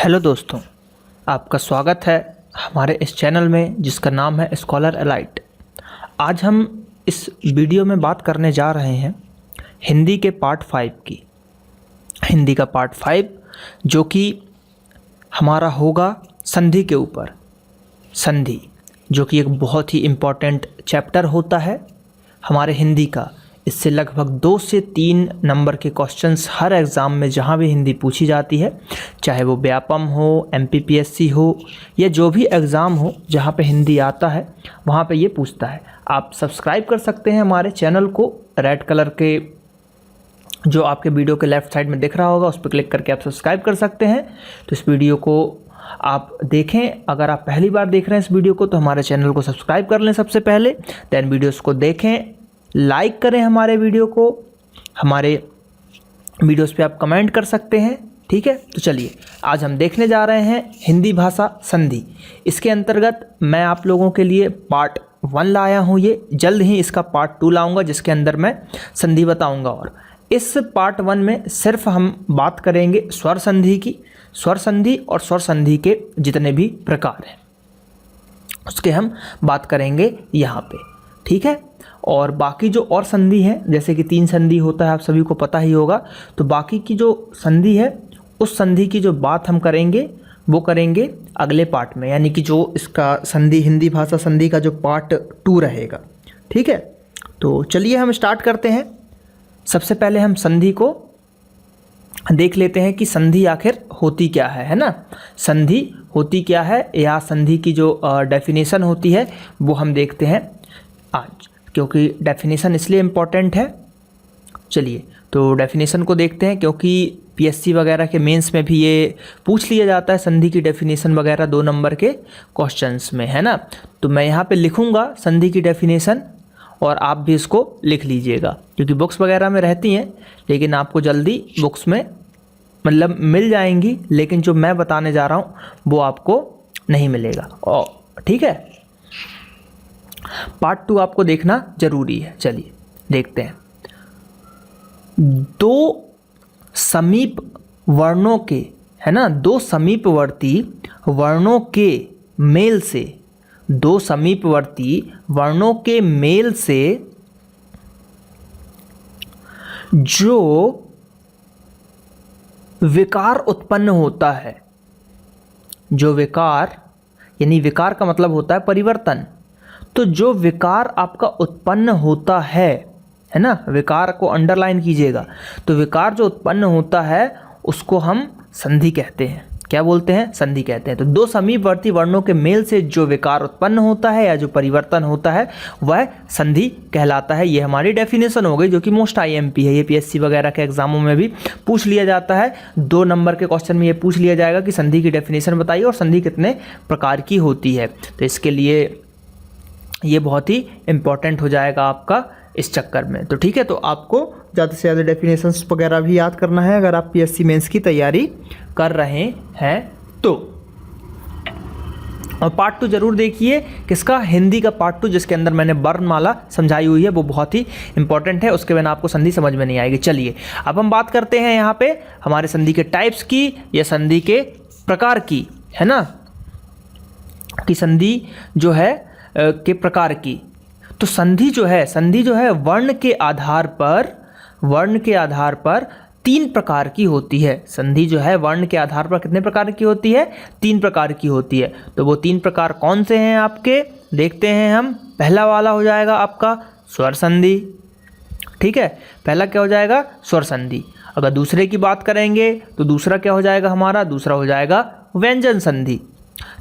Hello दोस्तों, आपका स्वागत है हमारे इस चैनल में जिसका नाम है स्कॉलर एलाइट। आज हम इस वीडियो में बात करने जा रहे हैं हिंदी के पार्ट 5 की। हिंदी का पार्ट 5 जो कि हमारा होगा संधि के ऊपर। संधि जो कि एक बहुत ही इम्पॉर्टेंट चैप्टर होता है हमारे हिंदी का। इससे लगभग 2 से 3 नंबर के क्वेश्चंस हर एग्ज़ाम में जहाँ भी हिंदी पूछी जाती है, चाहे वो व्यापम हो, MPPSC हो या जो भी एग्ज़ाम हो जहाँ पे हिंदी आता है वहाँ पे ये पूछता है। आप सब्सक्राइब कर सकते हैं हमारे चैनल को, रेड कलर के जो आपके वीडियो के लेफ़्ट साइड में दिख रहा होगा उस पर क्लिक करके आप सब्सक्राइब कर सकते हैं। तो इस वीडियो को आप देखें। अगर आप पहली बार देख रहे हैं इस वीडियो को तो हमारे चैनल को सब्सक्राइब कर लें सबसे पहले, दैन वीडियोस को देखें, लाइक करें हमारे वीडियो को। हमारे वीडियोस पे आप कमेंट कर सकते हैं, ठीक है। तो चलिए आज हम देखने जा रहे हैं हिंदी भाषा संधि। इसके अंतर्गत मैं आप लोगों के लिए पार्ट 1 लाया हूँ, ये जल्द ही इसका पार्ट 2 लाऊंगा जिसके अंदर मैं संधि बताऊंगा। और इस पार्ट 1 में सिर्फ हम बात करेंगे स्वर संधि की। स्वर संधि और स्वर संधि के जितने भी प्रकार हैं उसके हम बात करेंगे यहाँ पे, ठीक है। और बाकी जो और संधि है, जैसे कि 3 संधि होता है, आप सभी को पता ही होगा। तो बाकी की जो संधि है उस संधि की जो बात हम करेंगे वो करेंगे अगले पार्ट में, यानी कि जो इसका संधि हिंदी भाषा संधि का जो पार्ट 2 रहेगा, ठीक है। तो चलिए हम स्टार्ट करते हैं। सबसे पहले हम संधि को देख लेते हैं कि संधि आखिर होती क्या है ना। संधि होती क्या है या संधि की जो डेफिनेशन होती है वो हम देखते हैं आज, क्योंकि डेफिनेशन इसलिए इम्पॉर्टेंट है। चलिए तो डेफिनेशन को देखते हैं, क्योंकि PSC वगैरह के मेंस में भी ये पूछ लिया जाता है संधि की डेफिनेशन वगैरह 2 नंबर के क्वेश्चंस में, है ना। तो मैं यहाँ पे लिखूँगा संधि की डेफिनेशन और आप भी इसको लिख लीजिएगा, क्योंकि बुक्स वगैरह में रहती हैं लेकिन आपको जल्दी बुक्स में मतलब मिल जाएंगी, लेकिन जो मैं बताने जा रहा हूँ वो आपको नहीं मिलेगा, और ठीक है। पार्ट 2 आपको देखना जरूरी है। चलिए देखते हैं। 2 समीप वर्णों के, है ना, 2 समीपवर्ती वर्णों के मेल से, 2 समीपवर्ती वर्णों के मेल से जो विकार उत्पन्न होता है, जो विकार, यानी विकार का मतलब होता है परिवर्तन। तो जो विकार आपका उत्पन्न होता है ना, विकार को अंडरलाइन कीजिएगा। तो विकार जो उत्पन्न होता है उसको हम संधि कहते हैं। क्या बोलते हैं? संधि कहते हैं। तो 2 समीपवर्ती वर्णों के मेल से जो विकार उत्पन्न होता है या जो परिवर्तन होता है वह संधि कहलाता है। ये हमारी डेफिनेशन हो गई, जो कि मोस्ट IMP है। ये PSC वगैरह के एग्जामों में भी पूछ लिया जाता है। 2 नंबर के क्वेश्चन में ये पूछ लिया जाएगा कि संधि की डेफिनेशन बताइए और संधि कितने प्रकार की होती है। तो इसके लिए ये बहुत ही इम्पॉर्टेंट हो जाएगा आपका इस चक्कर में। तो ठीक है, तो आपको ज़्यादा से ज़्यादा डेफिनेशंस वगैरह भी याद करना है अगर आप PSC मेंस की तैयारी कर रहे हैं तो। और पार्ट 2 जरूर देखिए, किसका? हिंदी का पार्ट 2, जिसके अंदर मैंने वर्णमाला समझाई हुई है, वो बहुत ही इंपॉर्टेंट है। उसके बिना आपको संधि समझ में नहीं आएगी। चलिए अब हम बात करते हैं यहाँ पे हमारे संधि के टाइप्स की या संधि के प्रकार की, है ना, कि संधि जो है के प्रकार की। तो संधि जो है वर्ण के आधार पर 3 प्रकार की होती है। संधि जो है वर्ण के आधार पर कितने प्रकार की होती है? 3 प्रकार की होती है। तो वो 3 प्रकार कौन से हैं आपके? देखते हैं हम। पहला वाला हो जाएगा आपका स्वर संधि, ठीक है। पहला क्या हो जाएगा? स्वर संधि। अगर दूसरे की बात करेंगे तो दूसरा क्या हो जाएगा हमारा? दूसरा हो जाएगा व्यंजन संधि।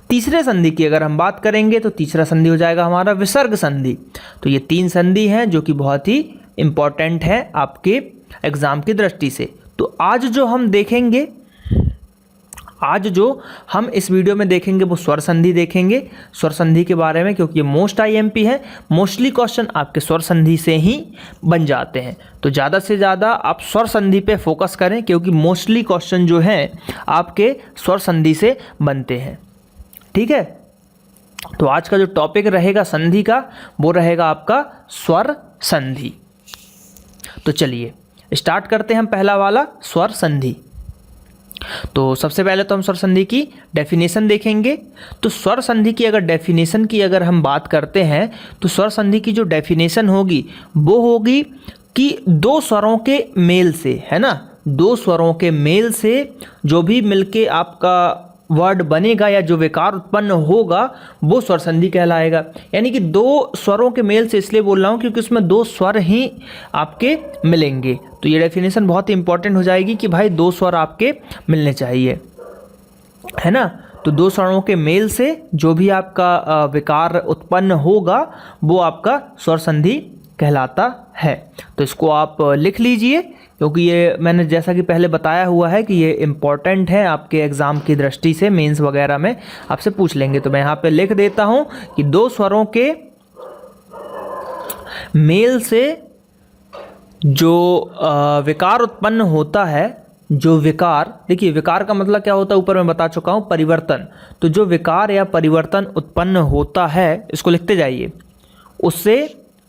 तीसरे संधि की अगर हम बात करेंगे तो तीसरा संधि हो जाएगा हमारा विसर्ग संधि। तो ये 3 संधि हैं जो कि बहुत ही इम्पॉर्टेंट है आपके एग्जाम की दृष्टि से। तो आज जो हम इस वीडियो में देखेंगे वो स्वर संधि देखेंगे, स्वर संधि के बारे में, क्योंकि ये मोस्ट IMP है। मोस्टली क्वेश्चन आपके स्वर संधि से ही बन जाते हैं। तो ज़्यादा से ज़्यादा आप स्वर संधि पे फोकस करें, क्योंकि मोस्टली क्वेश्चन जो हैं आपके स्वर संधि से बनते हैं, ठीक है। तो आज का जो टॉपिक रहेगा संधि का वो रहेगा आपका स्वर संधि। तो चलिए स्टार्ट करते हैं हम पहला वाला स्वर संधि। तो तो सबसे पहले तो हम स्वर संधि की डेफिनेशन देखेंगे। तो स्वर संधि की अगर डेफिनेशन की अगर हम बात करते हैं तो स्वर संधि की जो डेफिनेशन होगी वो होगी कि दो स्वरों के मेल से, है ना, दो स्वरों के मेल से जो भी मिलके आपका वर्ड बनेगा या जो विकार उत्पन्न होगा वो स्वर संधि कहलाएगा। यानी कि दो स्वरों के मेल से इसलिए बोल रहा हूँ क्योंकि उसमें दो स्वर ही आपके मिलेंगे। तो ये डेफिनेशन बहुत ही इंपॉर्टेंट हो जाएगी कि भाई दो स्वर आपके मिलने चाहिए, है ना। तो दो स्वरों के मेल से जो भी आपका विकार उत्पन्न होगा वो आपका स्वर संधि कहलाता है। तो इसको आप लिख लीजिए क्योंकि ये मैंने जैसा कि पहले बताया हुआ है कि ये इम्पॉर्टेंट है आपके एग्ज़ाम की दृष्टि से, मेंस वगैरह में आपसे पूछ लेंगे। तो मैं यहाँ पे लिख देता हूँ कि दो स्वरों के मेल से जो विकार उत्पन्न होता है, जो विकार, देखिए विकार का मतलब क्या होता है ऊपर मैं बता चुका हूँ, परिवर्तन। तो जो विकार या परिवर्तन उत्पन्न होता है, इसको लिखते जाइए, उससे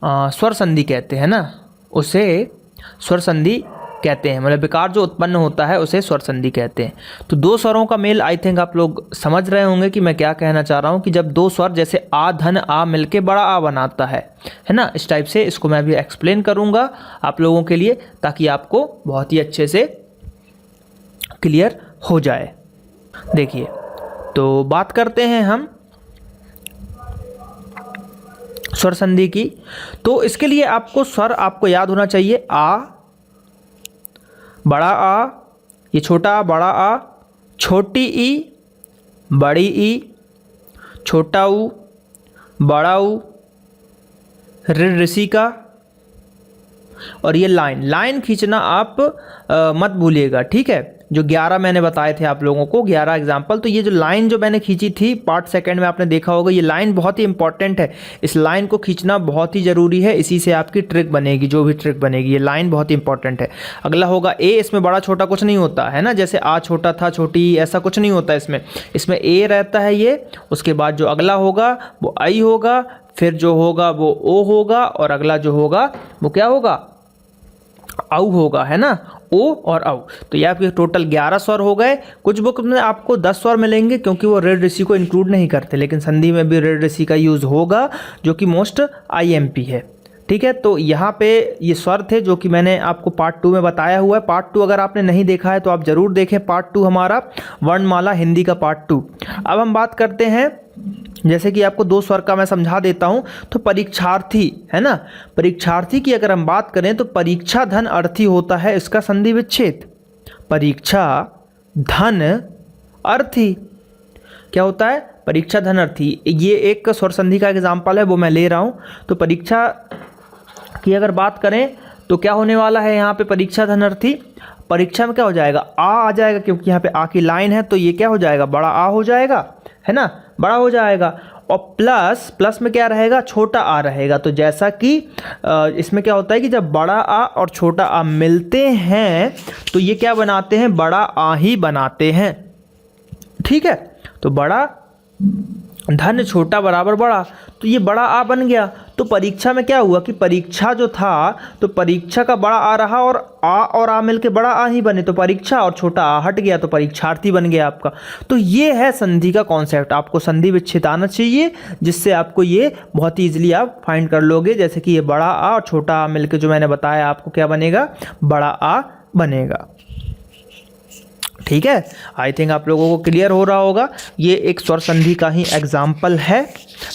स्वर संधि कहते हैं ना, उसे स्वर संधि कहते हैं। मतलब विकार जो उत्पन्न होता है उसे स्वर संधि कहते हैं। तो दो स्वरों का मेल, आई थिंक आप लोग समझ रहे होंगे कि मैं क्या कहना चाह रहा हूँ कि जब दो स्वर जैसे आ धन आ मिलके बड़ा आ बनाता है ना, इस टाइप से इसको मैं भी एक्सप्लेन करूँगा आप लोगों के लिए ताकि आपको बहुत ही अच्छे से क्लियर हो जाए। देखिए, तो बात करते हैं हम स्वर संधि की। तो इसके लिए आपको स्वर आपको याद होना चाहिए, आ, बड़ा आ, ये छोटा आ, बड़ा आ, छोटी ई, बड़ी ई, छोटा ऊ, बड़ा ऊ, ऋषि का, और ये लाइन खींचना आप मत भूलिएगा, ठीक है। जो 11 मैंने बताए थे आप लोगों को, 11 एग्जाम्पल, तो ये जो लाइन जो मैंने खींची थी पार्ट सेकंड में आपने देखा होगा, ये लाइन बहुत ही इंपॉर्टेंट है। इस लाइन को खींचना बहुत ही ज़रूरी है, इसी से आपकी ट्रिक बनेगी, जो भी ट्रिक बनेगी, ये लाइन बहुत ही इंपॉर्टेंट है। अगला होगा ए, इसमें बड़ा छोटा कुछ नहीं होता है ना, जैसे आ छोटा था, छोटी, ऐसा कुछ नहीं होता इसमें ए रहता है ये। उसके बाद जो अगला होगा वो आई होगा, फिर जो होगा वो ओ होगा, और अगला जो होगा वो क्या होगा, औ होगा, है ना, ओ और औ। तो ये आपके टोटल 11 स्वर हो गए। कुछ बुक में आपको 10 स्वर मिलेंगे क्योंकि वो ऋ ऋषि को इंक्लूड नहीं करते, लेकिन संधि में भी ऋ ऋषि का यूज़ होगा जो कि मोस्ट IMP है, ठीक है। तो यहाँ पे ये स्वर थे जो कि मैंने आपको पार्ट 2 में बताया हुआ है। पार्ट 2 अगर आपने नहीं देखा है तो आप ज़रूर देखें, पार्ट 2 हमारा वर्णमाला हिंदी का पार्ट 2। अब हम बात करते हैं, जैसे कि आपको दो स्वर का मैं समझा देता हूं। तो परीक्षार्थी, है ना, परीक्षार्थी की अगर हम बात करें तो परीक्षा धन अर्थी होता है इसका संधि विच्छेद। परीक्षा धन अर्थी क्या होता है, परीक्षा धन अर्थी। ये एक स्वर संधि का एग्जाम्पल है, वो मैं ले रहा हूं। तो परीक्षा की अगर बात करें तो क्या होने वाला है यहाँ पे, परीक्षा धन अर्थी, परीक्षा में क्या हो जाएगा, आ जाएगा क्योंकि यहाँ पे आ की लाइन है, तो ये क्या हो जाएगा, बड़ा आ हो जाएगा, है ना, बड़ा हो जाएगा। और प्लस में क्या रहेगा, छोटा आ रहेगा। तो जैसा कि इसमें क्या होता है कि जब बड़ा आ और छोटा आ मिलते हैं तो ये क्या बनाते हैं, बड़ा आ ही बनाते हैं, ठीक है। तो बड़ा धन छोटा बराबर बड़ा, तो ये बड़ा आ बन गया। तो परीक्षा में क्या हुआ कि परीक्षा जो था तो परीक्षा का बड़ा आ रहा और आ मिलके बड़ा आ ही बने, तो परीक्षा और छोटा आ हट गया तो परीक्षार्थी बन गया आपका। तो ये है संधि का कॉन्सेप्ट। आपको संधि विच्छेद आना चाहिए जिससे आपको ये बहुत ही ईजिली आप फाइंड कर लोगे। जैसे कि ये बड़ा आ और छोटा आ मिलके जो मैंने बताया आपको क्या बनेगा, बड़ा आ बनेगा, ठीक है। आई थिंक आप लोगों को क्लियर हो रहा होगा। ये एक स्वर संधि का ही एग्जाम्पल है,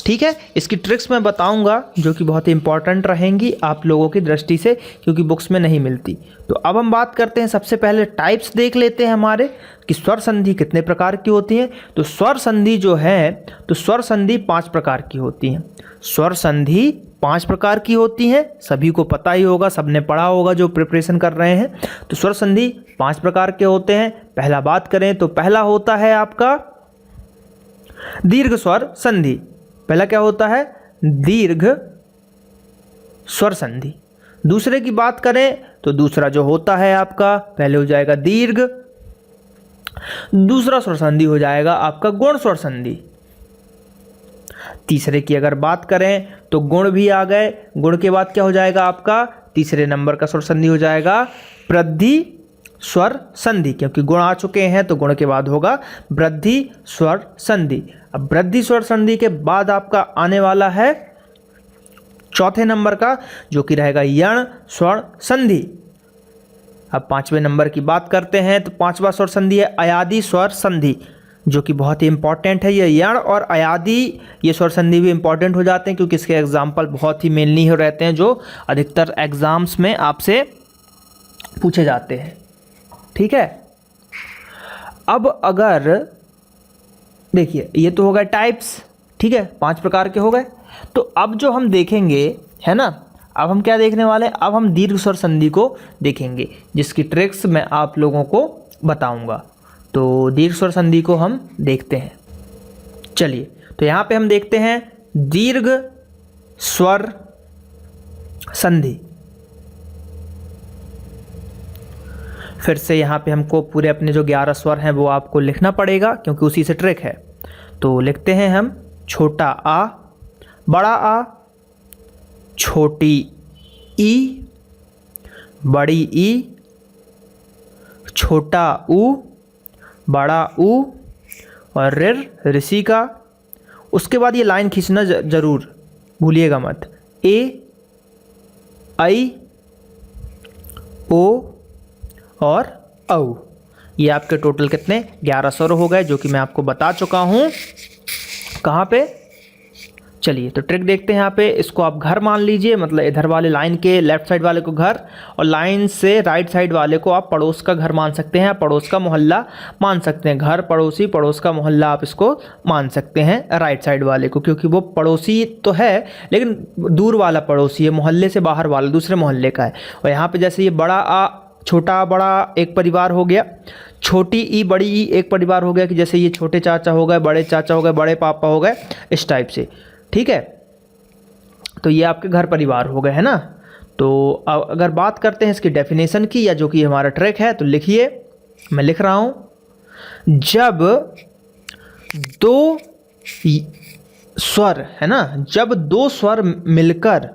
ठीक है। इसकी ट्रिक्स मैं बताऊंगा जो कि बहुत ही इंपॉर्टेंट रहेंगी आप लोगों की दृष्टि से, क्योंकि बुक्स में नहीं मिलती। तो अब हम बात करते हैं, सबसे पहले टाइप्स देख लेते हैं हमारे कि स्वर संधि कितने प्रकार की होती हैं। तो स्वर संधि जो है, तो स्वर संधि 5 प्रकार की होती हैं। स्वर संधि 5 प्रकार की होती हैं, सभी को पता ही होगा, सबने पढ़ा होगा जो प्रिपरेशन कर रहे हैं। तो स्वर संधि 5 प्रकार के होते हैं। पहला बात करें तो पहला होता है आपका दीर्घ स्वर संधि। पहला क्या होता है, दीर्घ स्वर संधि। दूसरे की बात करें तो दूसरा जो होता है आपका, पहले हो जाएगा दीर्घ, दूसरा स्वर संधि हो जाएगा आपका गुण स्वर संधि। तीसरे की अगर बात करें तो गुण भी आ गए, गुण के बाद क्या हो जाएगा आपका, तीसरे नंबर का स्वर संधि हो जाएगा वृद्धि स्वर संधि, क्योंकि गुण आ चुके हैं तो गुण के बाद होगा वृद्धि स्वर संधि। अब वृद्धि स्वर संधि के बाद आपका आने वाला है चौथे नंबर का, जो कि रहेगा यण स्वर संधि। अब पांचवें नंबर की बात करते हैं तो पांचवा स्वर संधि है अयादि स्वर संधि, जो कि बहुत ही इंपॉर्टेंट है। ये यण और अयादि ये स्वर संधि भी इंपॉर्टेंट हो जाते हैं, क्योंकि इसके एग्जाम्पल बहुत ही मेनली हो रहते हैं, जो अधिकतर एग्जाम्स में आपसे पूछे जाते हैं। ठीक है, अब अगर देखिए ये तो हो गए टाइप्स, ठीक है, 5 प्रकार के हो गए। तो अब जो हम देखेंगे है ना, अब हम क्या देखने वाले हैं, अब हम दीर्घ स्वर संधि को देखेंगे, जिसकी ट्रिक्स मैं आप लोगों को बताऊंगा। तो दीर्घ स्वर संधि को हम देखते हैं। चलिए, तो यहाँ पे हम देखते हैं दीर्घ स्वर संधि। फिर से यहाँ पे हमको पूरे अपने जो 11 स्वर हैं वो आपको लिखना पड़ेगा, क्योंकि उसी से ट्रिक है। तो लिखते हैं हम छोटा आ, बड़ा आ, छोटी ई, बड़ी ई, छोटा ऊ, बड़ा ऊ और रिर ऋषि का। उसके बाद ये लाइन खींचना जरूर भूलिएगा मत। ए, आई, ओ और औ। ये आपके टोटल कितने 11 स्वर हो गए, जो कि मैं आपको बता चुका हूँ कहाँ पे। चलिए, तो ट्रिक देखते हैं यहाँ पे। इसको आप घर मान लीजिए, मतलब इधर वाले लाइन के लेफ्ट साइड वाले को घर, और लाइन से राइट साइड वाले को आप पड़ोस का घर मान सकते हैं, पड़ोस का मोहल्ला मान सकते हैं। घर पड़ोसी, पड़ोस का मोहल्ला आप इसको मान सकते हैं राइट साइड वाले को, क्योंकि वो पड़ोसी तो है लेकिन दूर वाला पड़ोसी है, मोहल्ले से बाहर वाला दूसरे मोहल्ले का है। और यहाँ पर जैसे ये बड़ा आ, छोटा बड़ा एक परिवार हो गया, छोटी ई, बड़ी ई एक परिवार हो गया, कि जैसे ये छोटे चाचा हो गए, बड़े चाचा हो गए, बड़े पापा हो गए, इस टाइप से। ठीक है, तो ये आपके घर परिवार हो गए, है ना। तो अगर बात करते हैं इसकी डेफिनेशन की, या जो कि हमारा ट्रिक है, तो लिखिए, मैं लिख रहा हूं। जब दो स्वर है ना, जब दो स्वर मिलकर,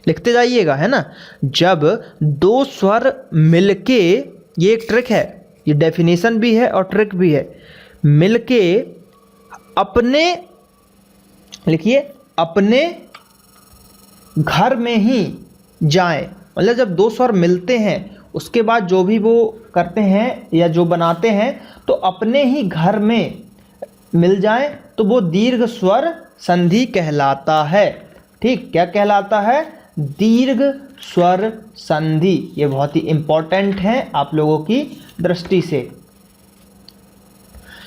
लिखते जाइएगा है ना, जब दो स्वर मिलके, ये एक ट्रिक है, ये डेफिनेशन भी है और ट्रिक भी है, मिलके अपने, लिखिए, अपने घर में ही जाएं। मतलब जब दो स्वर मिलते हैं उसके बाद जो भी वो करते हैं या जो बनाते हैं, तो अपने ही घर में मिल जाएं, तो वो दीर्घ स्वर संधि कहलाता है। ठीक, क्या कहलाता है? दीर्घ स्वर संधि। ये बहुत ही इंपॉर्टेंट है आप लोगों की दृष्टि से।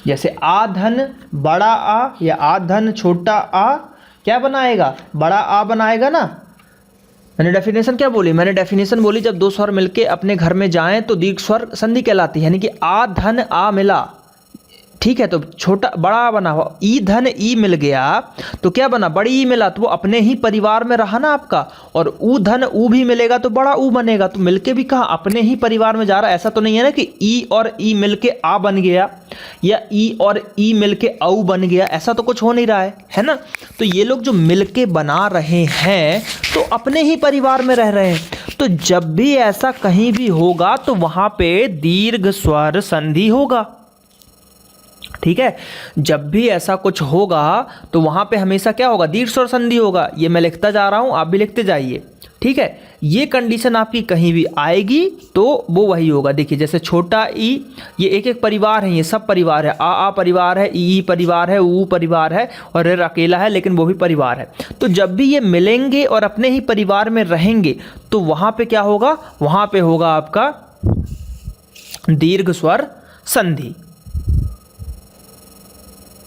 जैसे आ धन बड़ा आ या आ धन छोटा आ, क्या बनाएगा? बड़ा आ बनाएगा ना। मैंने डेफिनेशन क्या बोली? मैंने डेफिनेशन बोली जब दो स्वर मिलके अपने घर में जाएं तो दीर्घ स्वर संधि कहलाती है, यानी कि आ धन आ मिला, ठीक है, तो छोटा बड़ा आ बना हुआ, ई धन ई मिल गया तो क्या बना? बड़ी ई मिला, तो वो अपने ही परिवार में रहा ना आपका, और ऊ धन ऊ भी मिलेगा तो बड़ा ऊ बनेगा, तो मिलके भी कहा अपने ही परिवार में जा रहा। ऐसा तो नहीं है ना कि ई और ई मिलके आ बन गया या ई और ई मिलके औ बन गया, ऐसा तो कुछ हो नहीं रहा है ना। तो ये लोग जो मिलके बना रहे हैं तो अपने ही परिवार में रह रहे हैं, तो जब भी ऐसा कहीं भी होगा तो वहां पे दीर्घ स्वर संधि होगा। ठीक है, जब भी ऐसा कुछ होगा तो वहां पे हमेशा क्या होगा? दीर्घ स्वर संधि होगा। ये मैं लिखता जा रहा हूं, आप भी लिखते जाइए। ठीक है, ये कंडीशन आपकी कहीं भी आएगी तो वो वही होगा। देखिए जैसे छोटा ई, ये एक एक परिवार है, ये सब परिवार है, आ परिवार है, ई परिवार है, ऊ परिवार है, और रिर अकेला है लेकिन वो भी परिवार है। तो जब भी ये मिलेंगे और अपने ही परिवार में रहेंगे तो वहां पे क्या होगा? वहां पे होगा आपका दीर्घ स्वर संधि।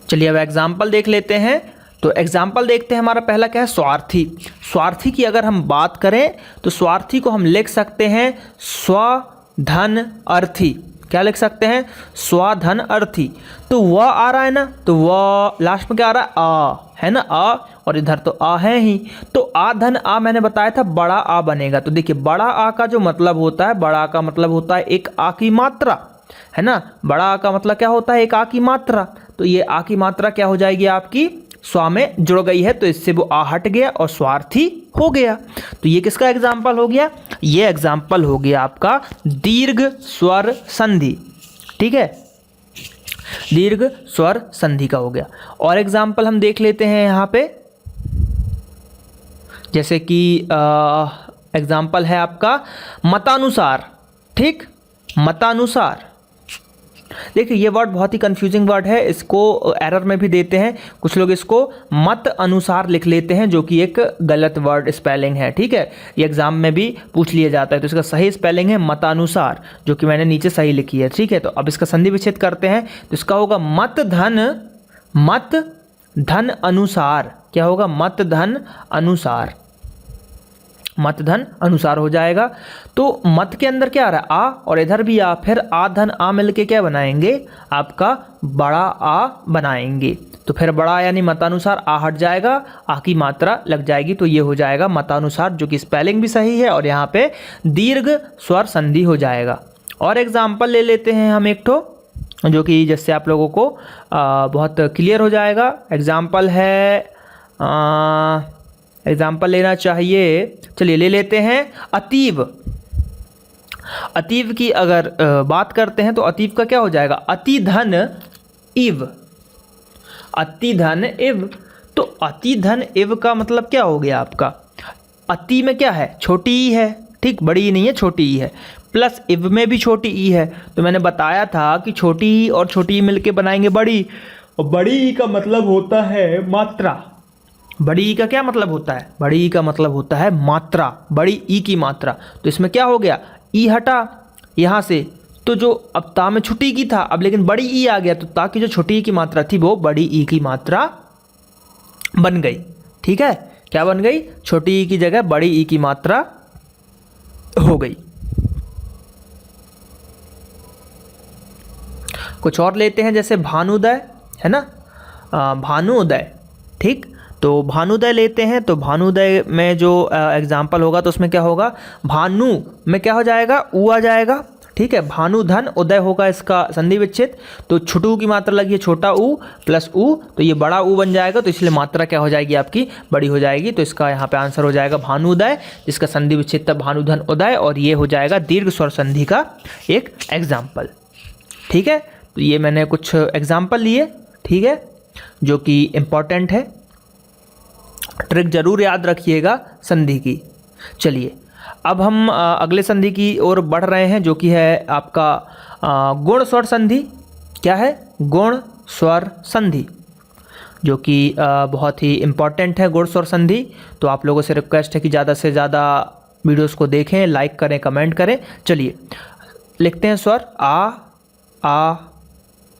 चलिए अब एग्जाम्पल देख लेते हैं। तो एग्जाम्पल देखते हैं, हमारा पहला क्या है? स्वार्थी। स्वार्थी की अगर हम बात करें तो स्वार्थी को हम लिख सकते हैं स्वधन अर्थी। क्या लिख सकते हैं? स्वधन अर्थी। तो वह आ रहा है ना, तो वह लास्ट में क्या आ रहा है? आ है ना, आ, और इधर तो आ है ही, तो आ धन आ मैंने बताया था बड़ा आ बनेगा। तो देखिए बड़ा आ का जो मतलब होता है, बड़ा आ का मतलब होता है एक आ की मात्रा, है ना। बड़ा आ का मतलब क्या होता है? एक आ की मात्रा। तो ये आ की मात्रा क्या हो जाएगी? आपकी स्वा में जुड़ गई है तो इससे वो आ हट गया और स्वार्थी हो गया। तो ये किसका एग्जाम्पल हो गया? ये एग्जाम्पल हो गया आपका दीर्घ स्वर संधि। ठीक है, दीर्घ स्वर संधि का हो गया। और एग्जाम्पल हम देख लेते हैं यहाँ पे, जैसे कि एग्जाम्पल है आपका मतानुसार। ठीक, मतानुसार। देखिए ये वर्ड बहुत ही कंफ्यूजिंग वर्ड है, इसको एरर में भी देते हैं कुछ लोग, इसको मत अनुसार लिख लेते हैं जो कि एक गलत वर्ड स्पेलिंग है। ठीक है, ये एग्जाम में भी पूछ लिया जाता है। तो इसका सही स्पेलिंग है मतानुसार, जो कि मैंने नीचे सही लिखी है। ठीक है, तो अब इसका संधि विच्छेद करते हैं तो इसका होगा मत धन अनुसार। क्या होगा? मत धन अनुसार, मत धन अनुसार हो जाएगा। तो मत के अंदर क्या आ रहा है? आ, और इधर भी आ, फिर आ धन आ मिलके क्या बनाएंगे? आपका बड़ा आ बनाएंगे। तो फिर बड़ा यानी मतानुसार आ हट जाएगा, आ की मात्रा लग जाएगी, तो ये हो जाएगा मतानुसार, जो कि स्पेलिंग भी सही है और यहाँ पे दीर्घ स्वर संधि हो जाएगा। और एग्जाम्पल ले लेते हैं हम एक ठो, जो कि जिससे आप लोगों को बहुत क्लियर हो जाएगा। एग्जाम्पल है, एग्जाम्पल लेना चाहिए, चलिए ले लेते हैं अतीव। अतीव की अगर बात करते हैं तो अतीव का क्या हो जाएगा? अति धन इव, अति धन इव। तो अति धन इव का मतलब क्या हो गया आपका? अति में क्या है? छोटी ई है। ठीक, बड़ी ई नहीं है, छोटी ई है। प्लस इव में भी छोटी ई है। तो मैंने बताया था कि छोटी ई और छोटी ई मिलके बनाएंगे बड़ी, और बड़ी ई का मतलब होता है मात्रा। बड़ी ई का क्या मतलब होता है? बड़ी ई का मतलब होता है मात्रा, बड़ी ई की मात्रा। तो इसमें क्या हो गया? ई हटा यहाँ से, तो जो अब ता में छोटी की था, अब लेकिन बड़ी ई आ गया, तो ता की जो छोटी ई की मात्रा थी वो बड़ी ई की मात्रा बन गई। ठीक है, क्या बन गई? छोटी ई की जगह बड़ी ई की मात्रा हो गई। कुछ और लेते हैं, जैसे भानुदय है ना, भानुदय। ठीक, तो भानुदय लेते हैं। तो भानुदय में जो एग्जाम्पल होगा तो उसमें क्या होगा? भानु में क्या हो जाएगा? ऊ आ जाएगा। ठीक है, भानु धन उदय होगा इसका संधि विच्छेद। तो छोटू की मात्रा लगी है छोटा ऊ प्लस ऊ, तो ये बड़ा ऊ बन जाएगा, तो इसलिए मात्रा क्या हो जाएगी आपकी? बड़ी हो जाएगी। तो इसका यहाँ पे आंसर हो जाएगा भानुदय, जिसका संधि विच्छेद तब भानुधन उदय, और ये हो जाएगा दीर्घ स्वर संधि का एक एग्जाम्पल। ठीक है, तो ये मैंने कुछ एग्जाम्पल लिए। ठीक है, जो कि इम्पॉर्टेंट है, ट्रिक जरूर याद रखिएगा संधि की। चलिए अब हम अगले संधि की ओर बढ़ रहे हैं, जो कि है आपका गुण स्वर संधि। क्या है? गुण स्वर संधि, जो कि बहुत ही इम्पॉर्टेंट है गुण स्वर संधि। तो आप लोगों से रिक्वेस्ट है कि ज़्यादा से ज़्यादा वीडियोस को देखें, लाइक करें, कमेंट करें। चलिए लिखते हैं स्वर आ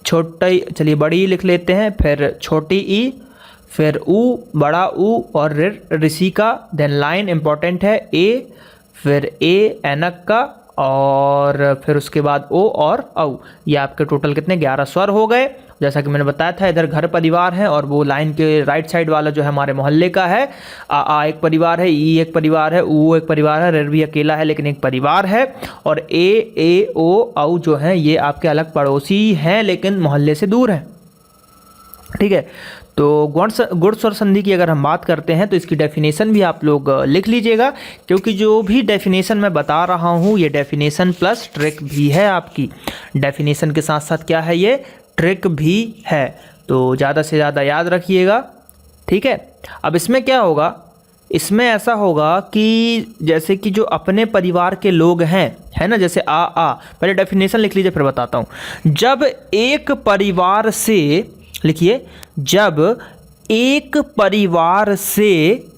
छोटा, चलिए बड़ी लिख लेते हैं, फिर छोटी ई, फिर ऊ, बड़ा ऊ और ऋषि का, देन लाइन इंपॉर्टेंट है ए, फिर ए ऐनक का, और फिर उसके बाद ओ और औ। ये आपके टोटल कितने? 11 स्वर हो गए। जैसा कि मैंने बताया था, इधर घर परिवार है और वो लाइन के राइट साइड वाला जो है हमारे मोहल्ले का है। आ एक परिवार है, ई एक परिवार है, ऊ एक परिवार है, ऋ भी अकेला है लेकिन एक परिवार है, और ए ओ औ जो है ये आपके अलग पड़ोसी हैं लेकिन मोहल्ले से दूर हैं। ठीक है, तो गुण स्वर संधि की अगर हम बात करते हैं तो इसकी डेफिनेशन भी आप लोग लिख लीजिएगा, क्योंकि जो भी डेफिनेशन मैं बता रहा हूँ ये डेफिनेशन प्लस ट्रिक भी है आपकी। डेफिनेशन के साथ साथ क्या है? ये ट्रिक भी है, तो ज़्यादा से ज़्यादा याद रखिएगा। ठीक है, अब इसमें क्या होगा? इसमें ऐसा होगा कि जैसे कि जो अपने परिवार के लोग हैं, है ना, जैसे आ पहले डेफिनेशन लिख लीजिए फिर बताता हूँ। जब एक परिवार से, लिखिए, जब एक परिवार से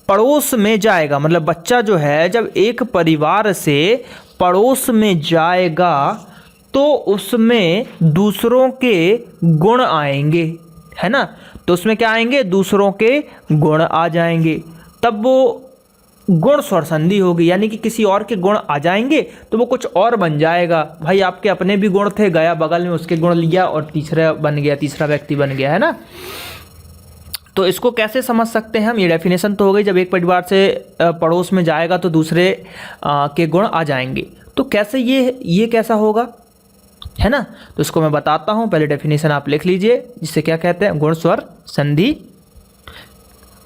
पड़ोस में जाएगा, मतलब बच्चा जो है जब एक परिवार से पड़ोस में जाएगा तो उसमें दूसरों के गुण आएंगे, है ना। तो उसमें क्या आएंगे? दूसरों के गुण आ जाएंगे, तब वो गुण स्वर संधि होगी, यानी कि किसी और के गुण आ जाएंगे तो वो कुछ और बन जाएगा। भाई आपके अपने भी गुण थे, गया बगल में उसके गुण लिया और तीसरा बन गया, तीसरा व्यक्ति बन गया, है ना। तो इसको कैसे समझ सकते हैं हम? ये डेफिनेशन तो हो गई, जब एक परिवार से पड़ोस में जाएगा तो दूसरे के गुण आ जाएंगे। तो कैसे ये कैसा होगा, है ना। तो इसको मैं बताता हूँ, पहले डेफिनेशन आप लिख लीजिए, जिससे क्या कहते हैं, गुण स्वर संधि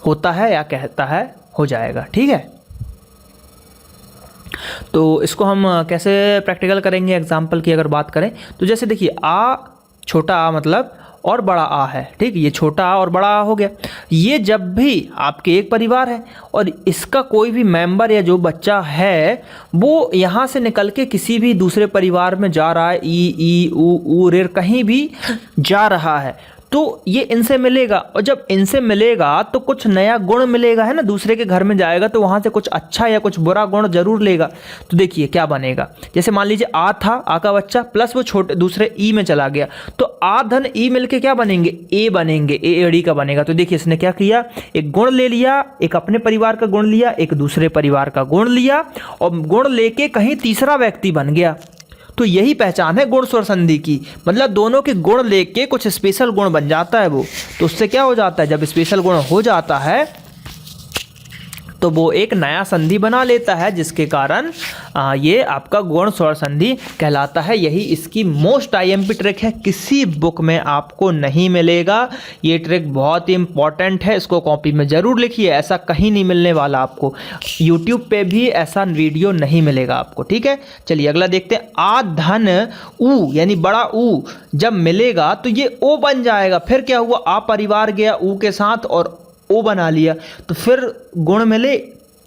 होता है या कहता है हो जाएगा। ठीक है, तो इसको हम कैसे प्रैक्टिकल करेंगे एग्जाम्पल की अगर बात करें तो जैसे देखिए आ, छोटा आ मतलब और बड़ा आ है। ठीक, ये छोटा आ और बड़ा आ हो गया। ये जब भी आपके एक परिवार है और इसका कोई भी मेंबर या जो बच्चा है वो यहाँ से निकल के किसी भी दूसरे परिवार में जा रहा है, ई ऊ रे कहीं भी जा रहा है, तो ये इनसे मिलेगा और जब इनसे मिलेगा तो कुछ नया गुण मिलेगा, है ना। दूसरे के घर में जाएगा तो वहाँ से कुछ अच्छा या कुछ बुरा गुण जरूर लेगा। तो देखिए क्या बनेगा, जैसे मान लीजिए आ था, आ का बच्चा प्लस वो छोटे दूसरे ई में चला गया, तो आ धन ई मिलके क्या बनेंगे, ए बनेंगे, ए एड़ी का बनेगा। तो देखिए इसने क्या किया, एक गुण ले लिया, एक अपने परिवार का गुण लिया, एक दूसरे परिवार का गुण लिया और गुण लेके कहीं तीसरा व्यक्ति बन गया। तो यही पहचान है गुण स्वर संधि की, मतलब दोनों के गुण लेके कुछ स्पेशल गुण बन जाता है वो। तो उससे क्या हो जाता है, जब स्पेशल गुण हो जाता है तो वो एक नया संधि बना लेता है, जिसके कारण ये आपका गुण स्वर संधि कहलाता है। यही इसकी मोस्ट आईएमपी ट्रिक है, किसी बुक में आपको नहीं मिलेगा। ये ट्रिक बहुत ही इंपॉर्टेंट है, इसको कॉपी में ज़रूर लिखिए, ऐसा कहीं नहीं मिलने वाला आपको। यूट्यूब पे भी ऐसा वीडियो नहीं मिलेगा आपको। ठीक है, चलिए अगला देखते हैं। आ धन ऊ यानी बड़ा ऊ जब मिलेगा तो ये ओ बन जाएगा। फिर क्या हुआ, आ परिवार गया ऊ के साथ और ओ बना लिया, तो फिर गुण मिले,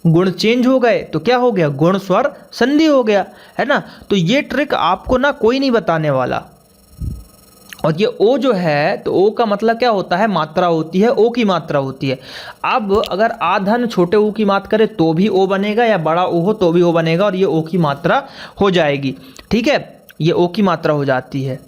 गुण चेंज हो गए, तो क्या हो गया, गुण स्वर संधि हो गया, है ना। तो ये ट्रिक आपको ना कोई नहीं बताने वाला। और ये ओ जो है, तो ओ का मतलब क्या होता है, मात्रा होती है, ओ की मात्रा होती है। अब अगर आ धन छोटे ओ की बात करें तो भी ओ बनेगा, या बड़ा ओ हो तो भी ओ बनेगा, और ये ओ की मात्रा हो जाएगी। ठीक है, ये ओ की मात्रा हो जाती है,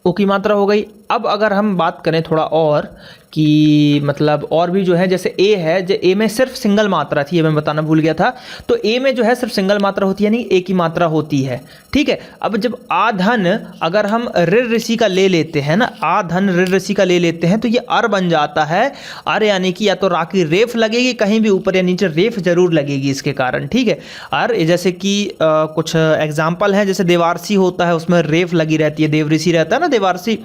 ओ की मात्रा हो गई। अब अगर हम बात करें थोड़ा और कि मतलब और भी जो है, जैसे ए है, जो ए में सिर्फ सिंगल मात्रा थी, ये मैं बताना भूल गया था। तो ए में जो है सिर्फ सिंगल मात्रा होती है, यानी ए की मात्रा होती है। ठीक है, अब जब आ धन अगर हम ऋ ऋषि का ले लेते हैं ना, आ धन ऋ ऋषि का ले लेते हैं तो ये अर बन जाता है। अर यानी कि या तो रा की रेफ लगेगी, कहीं भी ऊपर या नीचे रेफ जरूर लगेगी इसके कारण। ठीक है, अर जैसे कि कुछ एग्जाम्पल है, जैसे देवारसी होता है उसमें रेफ लगी रहती है, देवऋषि रहता है ना देवारसी,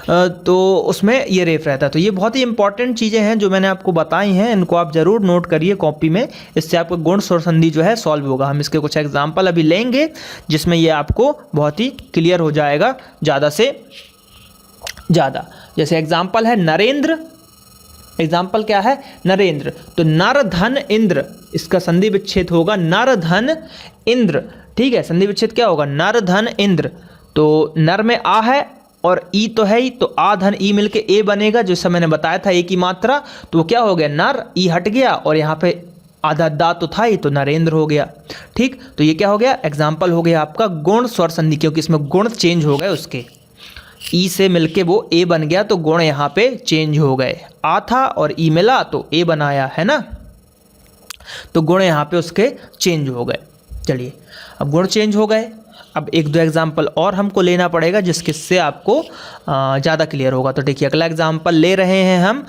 तो उसमें ये रेफ रहता है। तो ये बहुत ही इंपॉर्टेंट चीज़ें हैं जो मैंने आपको बताई हैं, इनको आप ज़रूर नोट करिए कॉपी में, इससे आपका गुण स्वर संधि जो है सॉल्व होगा। हम इसके कुछ एग्जाम्पल अभी लेंगे जिसमें ये आपको बहुत ही क्लियर हो जाएगा ज़्यादा से ज़्यादा। जैसे एग्जाम्पल है नरेंद्र, एग्जाम्पल क्या है, नरेंद्र। तो नर धन इंद्र, इसका संधि विच्छेद होगा नर धन इंद्र। ठीक है, संधि विच्छेद क्या होगा, नर धन इंद्र। तो नर में आ है और ई तो है ही, तो आ धन ई मिलके ए बनेगा, जैसा मैंने बताया था ए की मात्रा। तो वो क्या हो गया, नर, ई हट गया और यहाँ पे आधा दा तो था ही, तो नरेंद्र हो गया। ठीक, तो ये क्या हो गया, एग्जाम्पल हो गया आपका गुण स्वर संधि, क्योंकि इसमें गुण चेंज हो गए उसके, ई से मिलके वो ए बन गया तो गुण यहाँ पे चेंज हो गए। आ था और ई मिला तो ए बनाया, है ना, तो गुण यहाँ पे उसके चेंज हो गए। चलिए अब गुण चेंज हो गए, अब एक दो एग्जाम्पल और हमको लेना पड़ेगा जिससे आपको ज़्यादा क्लियर होगा। तो देखिए अगला एग्जाम्पल ले रहे हैं हम,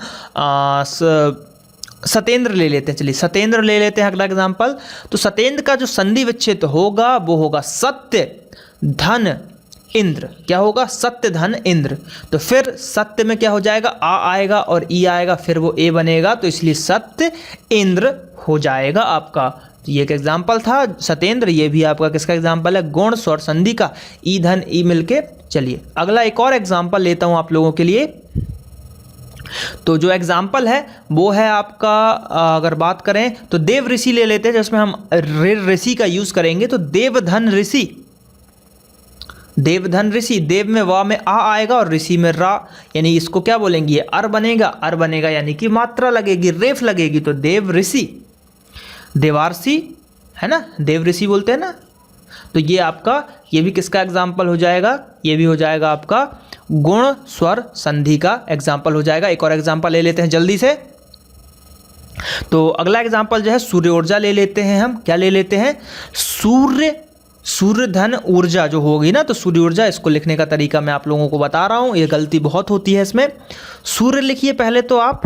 सत्येंद्र ले लेते हैं। चलिए सत्येंद्र ले लेते हैं अगला एग्जाम्पल। तो सत्येंद्र का जो संधि विच्छेद होगा वो होगा सत्य धन इंद्र। क्या होगा, सत्य धन इंद्र। तो फिर सत्य में क्या हो जाएगा, आ आएगा और ई आएगा, फिर वो ए बनेगा, तो इसलिए सत्य इंद्र हो जाएगा आपका। तो ये एक एग्जाम्पल था सत्येंद्र, ये भी आपका किसका एग्जाम्पल है, गुण स्वर संधि का, ई धन ई मिलके। चलिए अगला एक और एग्जाम्पल लेता हूँ आप लोगों के लिए। तो जो एग्जाम्पल है वो है आपका, अगर बात करें तो देव ऋषि ले लेते हैं, जिसमें हम ऋषि का यूज करेंगे। तो देवधन ऋषि, देवधन ऋषि, देव में वा में आ आएगा और ऋषि में रा, यानी इसको क्या बोलेंगे, ये अर बनेगा, अर बनेगा यानी कि मात्रा लगेगी, रेफ लगेगी, तो देव ऋषि। देवारसी है ना, देव ऋषि बोलते हैं ना, तो ये आपका, ये भी किसका एग्जाम्पल हो जाएगा, ये भी हो जाएगा आपका गुण स्वर संधि का एग्जाम्पल हो जाएगा। एक और एग्जाम्पल ले लेते हैं जल्दी से। तो अगला एग्जाम्पल जो है सूर्य ऊर्जा ले लेते हैं हम। क्या ले लेते हैं, सूर्य धन ऊर्जा जो होगी ना, तो सूर्य ऊर्जा, इसको लिखने का तरीका मैं आप लोगों को बता रहा हूँ, ये गलती बहुत होती है इसमें। सूर्य लिखिए पहले तो आप,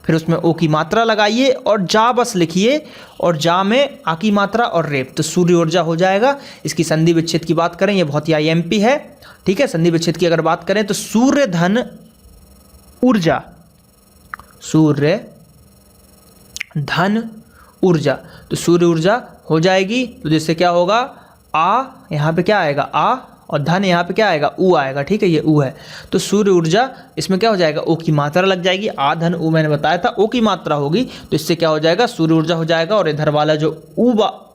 फिर उसमें ओ की मात्रा लगाइए और जा बस लिखिए, और जा में आ की मात्रा और रेप, तो सूर्य ऊर्जा हो जाएगा। इसकी संधि विच्छेद की बात करें, ये बहुत ही आईएमपी है। ठीक है, संधि विच्छेद की अगर बात करें तो सूर्य धन ऊर्जा, सूर्य धन ऊर्जा, तो सूर्य ऊर्जा हो जाएगी। तो जिससे क्या होगा, आ यहाँ पे क्या आएगा, आ, और धन यहाँ पे क्या आएगा, ऊ आएगा। ठीक है, ये ऊ है, तो सूर्य ऊर्जा इसमें क्या हो जाएगा, ओ की मात्रा लग जाएगी। आ धन ऊ मैंने बताया था ओ की मात्रा होगी, तो इससे क्या हो जाएगा, सूर्य ऊर्जा हो जाएगा, और इधर वाला जो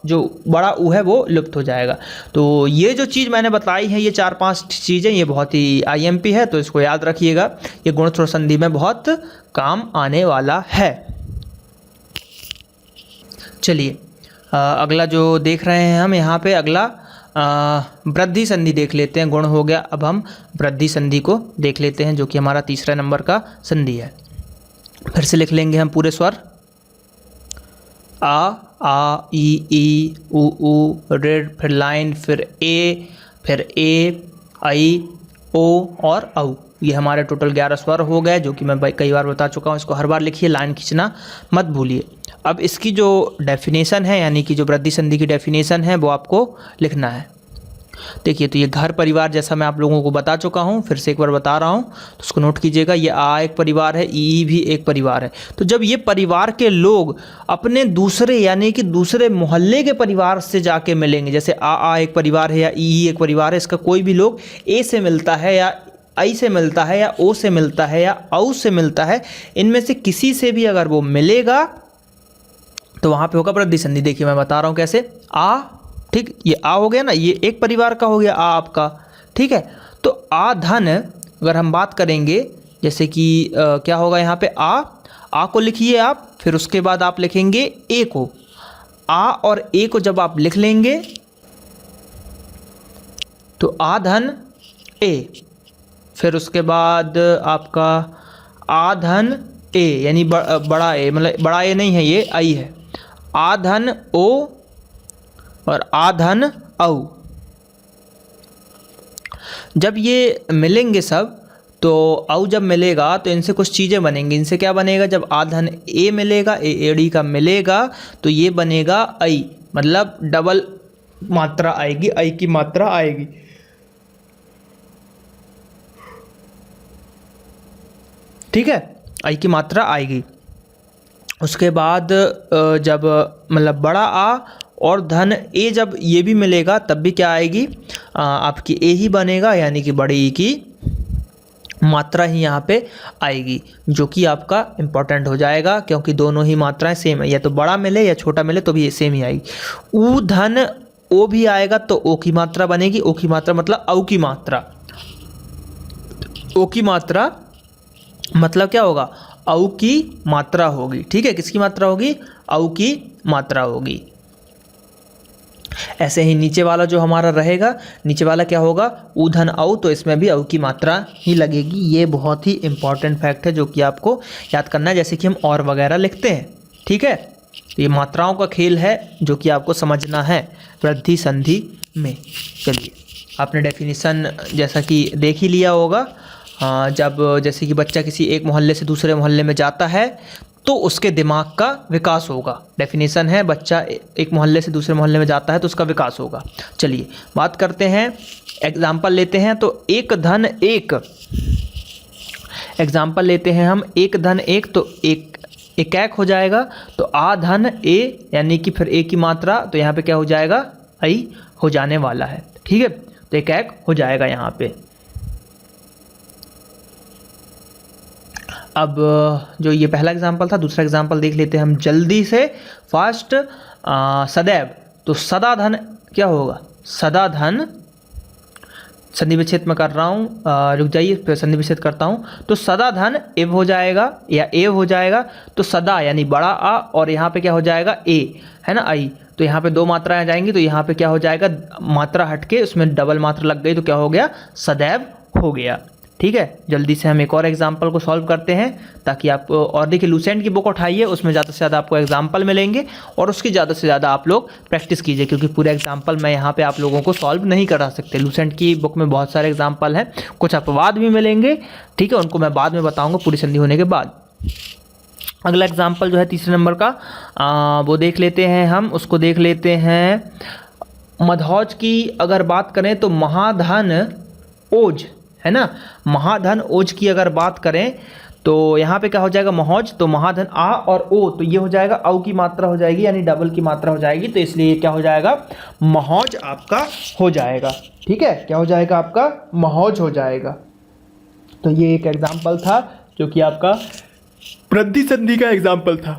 जो बड़ा ऊ है वो लुप्त हो जाएगा। तो ये जो चीज़ मैंने बताई है, ये 4-5 चीज़ें, ये बहुत ही IMP है, तो इसको याद रखिएगा। ये गुणत्व संधि में बहुत काम आने वाला है। चलिए अगला जो देख रहे हैं हम यहाँ पे, अगला वृद्धि संधि देख लेते हैं। गुण हो गया, अब हम वृद्धि संधि को देख लेते हैं, जो कि हमारा तीसरा नंबर का संधि है। फिर से लिख लेंगे हम पूरे स्वर, आ ई ऊ ऋ, फिर लाइन, फिर ए आई ओ और औ। ये हमारे टोटल 11 स्वर हो गए, जो कि मैं कई बार बता चुका हूँ। इसको हर बार लिखिए, लाइन खींचना मत भूलिए। अब इसकी जो डेफिनेशन है, यानी कि जो वृद्धि संधि की डेफिनेशन है, वो आपको लिखना है। देखिए, तो ये घर परिवार जैसा मैं आप लोगों को बता चुका हूँ, फिर से एक बार बता रहा हूँ, तो उसको नोट कीजिएगा। ये आ एक परिवार है, ई भी एक परिवार है। तो जब ये परिवार के लोग अपने दूसरे, यानी कि दूसरे मोहल्ले के परिवार से जाके मिलेंगे, जैसे आ एक परिवार है या ई एक परिवार है, इसका कोई भी लोग ए से मिलता है या आई से मिलता है या ओ से मिलता है या औ से मिलता है, इनमें से किसी से भी अगर वो मिलेगा तो वहाँ पे होगा वृद्धि संधि। देखिए मैं बता रहा हूँ कैसे, आ, ठीक, ये आ हो गया ना, ये एक परिवार का हो गया आ आपका, ठीक है। तो आ धन, अगर हम बात करेंगे, जैसे कि क्या होगा यहाँ पे, आ को लिखिए आप, फिर उसके बाद आप लिखेंगे ए को। आ और ए को जब आप लिख लेंगे तो आ धन ए, फिर उसके बाद आपका आ धन ए, यानी बड़ा ए, मतलब बड़ा ए नहीं है, ये आई है। आ धन ओ और आ धन औ। जब ये मिलेंगे सब, तो औ जब मिलेगा तो इनसे कुछ चीज़ें बनेंगी। इनसे क्या बनेगा, जब आ धन ए मिलेगा, एड़ी का मिलेगा, तो ये बनेगा आई, मतलब डबल मात्रा आएगी, आई की मात्रा आएगी। ठीक है, आई की मात्रा आएगी। उसके बाद जब मतलब बड़ा आ और धन ए जब ये भी मिलेगा, तब भी क्या आएगी, आपकी ए ही बनेगा, यानी कि बड़ी ई की मात्रा ही यहाँ पे आएगी, जो कि आपका इम्पोर्टेंट हो जाएगा, क्योंकि दोनों ही मात्राएं सेम है, या तो बड़ा मिले या छोटा मिले तो भी ये सेम ही आएगी। ऊ धन ओ भी आएगा तो ओ की मात्रा बनेगी। ओ की मात्रा मतलब औ की मात्रा, ओ की मात्रा मतलब क्या होगा, औ की मात्रा होगी। ठीक है, किसकी मात्रा होगी, औ की मात्रा होगी। ऐसे ही नीचे वाला जो हमारा रहेगा, नीचे वाला क्या होगा, ऊ धन औ, तो इसमें भी औ की मात्रा ही लगेगी। ये बहुत ही इंपॉर्टेंट फैक्ट है, जो कि आपको याद करना है, जैसे कि हम और वगैरह लिखते हैं। ठीक है, तो ये मात्राओं का खेल है, जो कि आपको समझना है वृद्धि संधि में। चलिए, आपने डेफिनेशन जैसा कि देख ही लिया होगा। जब जैसे कि बच्चा किसी एक मोहल्ले से दूसरे मोहल्ले में जाता है, तो उसके दिमाग का विकास होगा। डेफिनेशन है, बच्चा एक मोहल्ले से दूसरे मोहल्ले में जाता है तो उसका विकास होगा। चलिए बात करते हैं, एग्जाम्पल लेते हैं। तो एक धन एक, एग्जाम्पल लेते हैं हम, एक धन एक, तो एक हो जाएगा। तो आ धन ए, यानी कि फिर ए की मात्रा, तो यहाँ पे क्या हो जाएगा, आई हो जाने वाला है। ठीक है, तो एक हो जाएगा यहाँ पे। अब जो ये पहला एग्जाम्पल था, दूसरा एग्जाम्पल देख लेते हैं हम जल्दी से, फास्ट। सदैव, तो सदा धन क्या होगा, सदा धन, संधि विच्छेद में कर रहा हूँ, रुक जाइए, फिर संधि विच्छेद करता हूँ। तो सदा धन एव हो जाएगा या एव हो जाएगा। तो सदा यानी बड़ा आ, और यहाँ पे क्या हो जाएगा, ए है ना, आई। तो यहाँ पे दो मात्राएं आ जाएंगी, तो यहाँ पे क्या हो जाएगा, मात्रा हटके उसमें डबल मात्रा लग गई, तो क्या हो गया, सदैव हो गया। ठीक है, जल्दी से हम एक और एग्जाम्पल को सॉल्व करते हैं, ताकि आप और देखिए लूसेंट की बुक उठाइए, उसमें ज़्यादा से ज़्यादा आपको एग्जाम्पल मिलेंगे, और उसकी ज़्यादा से ज़्यादा आप लोग प्रैक्टिस कीजिए, क्योंकि पूरे एग्जाम्पल मैं यहाँ पे आप लोगों को सॉल्व नहीं करा सकते। लूसेंट की बुक में बहुत सारे एग्जाम्पल हैं, कुछ अपवाद भी मिलेंगे। ठीक है, उनको मैं बाद में बताऊँगा पूरी संधि होने के बाद। अगला एग्जाम्पल जो है तीसरे नंबर का, वो देख लेते हैं हम, उसको देख लेते हैं। मधौज की अगर बात करें तो महाधन ओज है ना, महाधन ओज की अगर बात करें तो यहाँ पे क्या हो जाएगा महौज, तो महाधन आ और ओ, तो ये हो जाएगा औ की मात्रा हो जाएगी यानी डबल की मात्रा हो जाएगी, तो इसलिए ये क्या हो जाएगा महौज आपका हो जाएगा। ठीक है, क्या हो जाएगा आपका महौज हो जाएगा। तो ये एक एग्जाम्पल था जो कि आपका वृद्धि संधि का एग्जाम्पल था।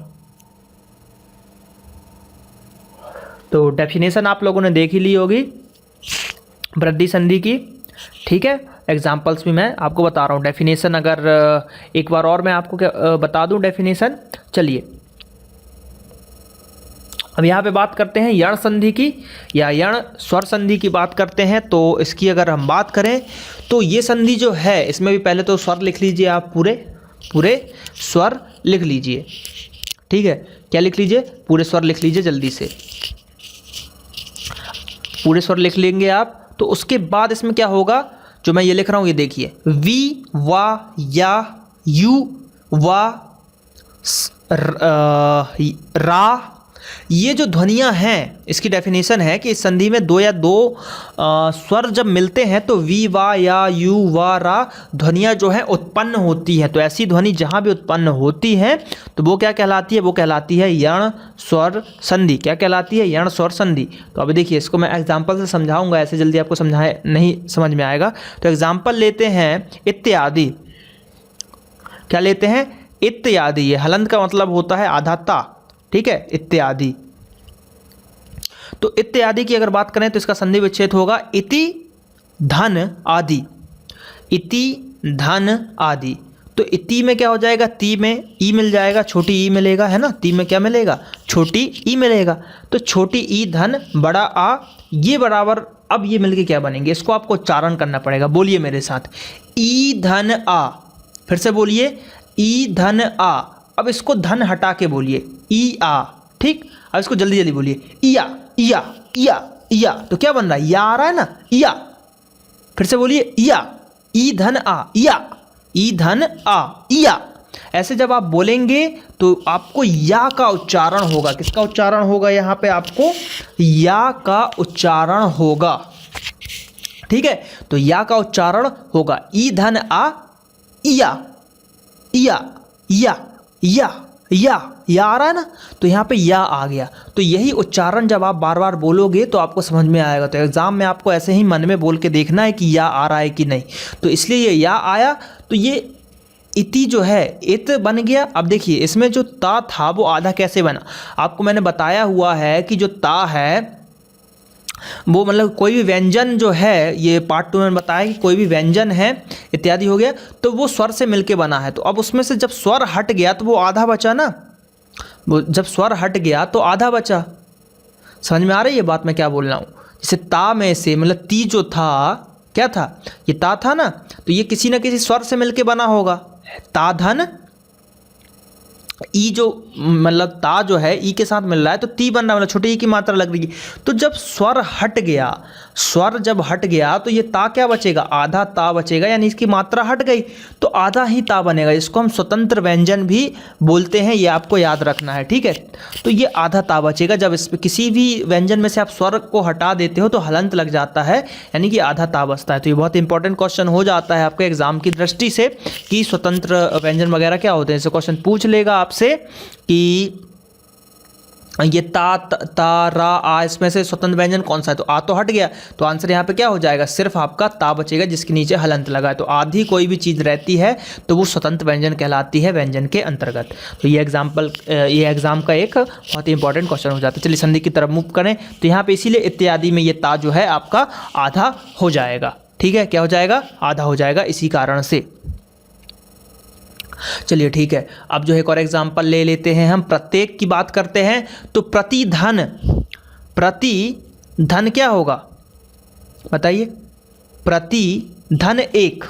तो डेफिनेशन आप लोगों ने देख ही ली होगी वृद्धि संधि की। ठीक है, एग्जाम्पल्स भी मैं आपको बता रहा हूँ। डेफिनेशन अगर एक बार और मैं आपको बता दूँ डेफिनेशन। चलिए अब यहाँ पे बात करते हैं यण संधि की या यण स्वर संधि की बात करते हैं। तो इसकी अगर हम बात करें तो ये संधि जो है इसमें भी पहले तो स्वर लिख लीजिए आप, पूरे स्वर लिख लीजिए। ठीक है, क्या लिख लीजिए, पूरे स्वर लिख लीजिए जल्दी से, पूरे स्वर लिख लेंगे आप। तो उसके बाद इसमें क्या होगा, जो मैं ये लिख रहा हूँ ये देखिए, वी वा या यू वा रा, ये जो ध्वनियाँ हैं इसकी डेफिनेशन है कि इस संधि में दो या दो स्वर जब मिलते हैं तो वी वा या यू वा रा ध्वनियाँ जो है उत्पन्न होती हैं। तो ऐसी ध्वनि जहाँ भी उत्पन्न होती है तो वो क्या कहलाती है, वो कहलाती है यण स्वर संधि। क्या कहलाती है, यण स्वर संधि। तो अभी देखिए इसको मैं एग्जाम्पल से समझाऊंगा, ऐसे जल्दी आपको समझाए नहीं समझ में आएगा। तो एग्जाम्पल लेते हैं इत्यादि। क्या लेते हैं, इत्यादि। ये हलंत का मतलब होता है आधा ता। ठीक है, इत्यादि। तो इत्यादि की अगर बात करें तो इसका संधि विच्छेद होगा इति धन आदि, इति धन आदि। तो इति में क्या हो जाएगा, ती में ई मिल जाएगा, छोटी ई मिलेगा, है ना। ती में क्या मिलेगा, छोटी ई मिलेगा। तो छोटी ई धन बड़ा आ, ये बराबर, अब ये मिलके क्या बनेंगे, इसको आपको उच्चारण करना पड़ेगा। बोलिए मेरे साथ, ई धन आ। फिर से बोलिए, ई धन आ। अब इसको धन हटा के बोलिए, ई आ। ठीक, अब इसको जल्दी जल्दी बोलिए, इया इया इया इया। तो क्या बन रहा है, या आ रहा है ना, इया। फिर से बोलिए, इया, ई धन आ, इया, ई धन आ, इया। ऐसे जब आप बोलेंगे तो आपको या का उच्चारण होगा। किसका उच्चारण होगा, यहाँ पे आपको या का उच्चारण होगा। ठीक है, तो या का उच्चारण होगा ई धन आ, इया इया या या आ रहा है ना। तो यहाँ पे या आ गया। तो यही उच्चारण जब आप बार बार बोलोगे तो आपको समझ में आएगा। तो एग्जाम में आपको ऐसे ही मन में बोल के देखना है कि या आ रहा है कि नहीं। तो इसलिए ये या आया, तो ये इति जो है इत बन गया। अब देखिए इसमें जो ता था वो आधा कैसे बना, आपको मैंने बताया हुआ है कि जो ता है वो मतलब कोई भी व्यंजन जो है, ये पार्ट 2 में बताया कि कोई भी व्यंजन है इत्यादि हो गया तो वो स्वर से मिलके बना है। तो अब उसमें से जब स्वर हट गया तो वो आधा बचा ना, वो जब स्वर हट गया तो आधा बचा। समझ में आ रही है बात मैं क्या बोल रहा हूँ। जैसे ता में से मतलब ती जो था, क्या था, ये ता था ना, तो ये किसी ना किसी स्वर से मिलके बना होगा। ता धन ई, जो मतलब ता जो है ई के साथ मिल रहा है तो ती बन रहा है, मतलब छोटी ई की मात्रा लग रही है। तो जब स्वर हट गया, स्वर जब हट गया तो ये ता क्या बचेगा, आधा ता बचेगा, यानी इसकी मात्रा हट गई तो आधा ही ता बनेगा। इसको हम स्वतंत्र व्यंजन भी बोलते हैं, ये आपको याद रखना है। ठीक है, तो ये आधा ता बचेगा। जब इस किसी भी व्यंजन में से आप स्वर को हटा देते हो तो हलंत लग जाता है, यानी कि आधा ता बचता है। तो ये बहुत इंपॉर्टेंट क्वेश्चन हो जाता है आपके एग्जाम की दृष्टि से कि स्वतंत्र व्यंजन वगैरह क्या होते हैं। इसे क्वेश्चन पूछ लेगा आपसे कि ये ता रा आ, इसमें से स्वतंत्र व्यंजन कौन सा है। तो आ तो हट गया, तो आंसर यहाँ पे क्या हो जाएगा, सिर्फ आपका ता बचेगा जिसके नीचे हलंत लगा है। तो आधी कोई भी चीज़ रहती है तो वो स्वतंत्र व्यंजन कहलाती है व्यंजन के अंतर्गत। तो ये एग्जाम्पल, ये एग्जाम का एक बहुत ही इंपॉर्टेंट क्वेश्चन हो जाता है। चलिए संधि की तरफ मूव करें। तो यहाँ पे इसीलिए इत्यादि में ये ता जो है आपका आधा हो जाएगा। ठीक है, क्या हो जाएगा, आधा हो जाएगा इसी कारण से। चलिए ठीक है, अब जो एक और एग्जाम्पल ले लेते हैं हम। प्रत्येक की बात करते हैं तो प्रतिधन, प्रतिधन क्या होगा बताइए, प्रतिधन एक।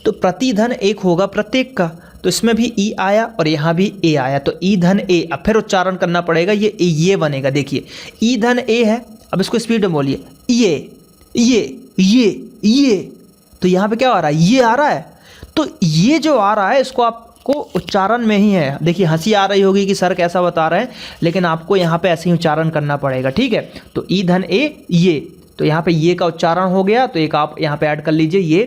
तो प्रतिधन एक होगा प्रत्येक का, तो इसमें भी ई आया और यहाँ भी ए आया, तो ई धन ए। अब फिर उच्चारण करना पड़ेगा, ये बनेगा। देखिए ई धन ए है, अब इसको स्पीड में बोलिए, ये। तो यहाँ पे क्या आ रहा है, ये आ रहा है। तो ये जो आ रहा है इसको आपको उच्चारण में ही है। देखिए हंसी आ रही होगी कि सर कैसा बता रहे हैं, लेकिन आपको यहाँ पे ऐसे ही उच्चारण करना पड़ेगा। ठीक है, तो ई धन ए ये, तो यहाँ पे ये का उच्चारण हो गया, तो एक आप यहाँ पे ऐड कर लीजिए ये।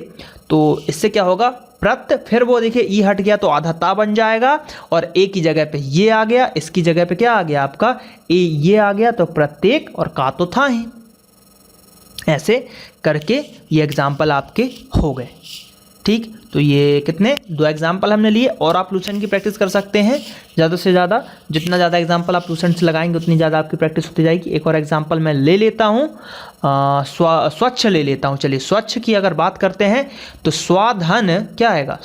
तो इससे क्या होगा, प्रत, फिर वो देखिए ई हट गया तो आधा ता बन जाएगा, और ए की जगह पे ये आ गया, इसकी जगह पे क्या आ गया आपका ए, ये आ गया, तो प्रत्येक, और का तो था ही। ऐसे करके ये एग्जाम्पल आपके हो गए। ठीक, तो ये कितने 2 एग्जाम्पल हमने लिए, और आप लूसेंट की प्रैक्टिस कर सकते हैं ज़्यादा से ज़्यादा। जितना ज़्यादा एग्जाम्पल आप लूसेंट से लगाएंगे उतनी ज़्यादा आपकी प्रैक्टिस होती जाएगी। एक और एग्जाम्पल मैं ले लेता हूँ, स्वच्छ ले लेता हूँ। चलिए, स्वच्छ की अगर बात करते हैं तो स्वाधन क्या आएगा,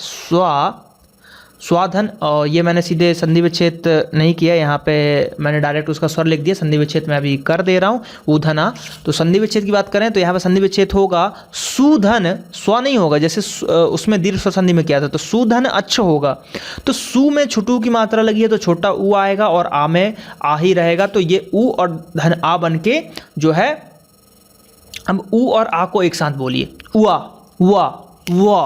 स्वाधन, और ये मैंने सीधे संधि विच्छेद नहीं किया, यहाँ पे मैंने डायरेक्ट उसका स्वर लिख दिया। संधि विच्छेद मैं अभी कर दे रहा हूँ, ऊधना। तो संधि विच्छेद की बात करें तो यहाँ पे संधि विच्छेद होगा सुधन, स्व नहीं होगा, जैसे उसमें दीर्घ स्वर संधि में किया था, तो सुधन अच्छ होगा। तो सु में छुटू की मात्रा लगी है तो छोटा ऊ आएगा, और आ में आ ही रहेगा, तो ये ऊ और धन आ बन के जो है, अब ऊ और आ को एक साथ बोलिए, उआ, वा, वा,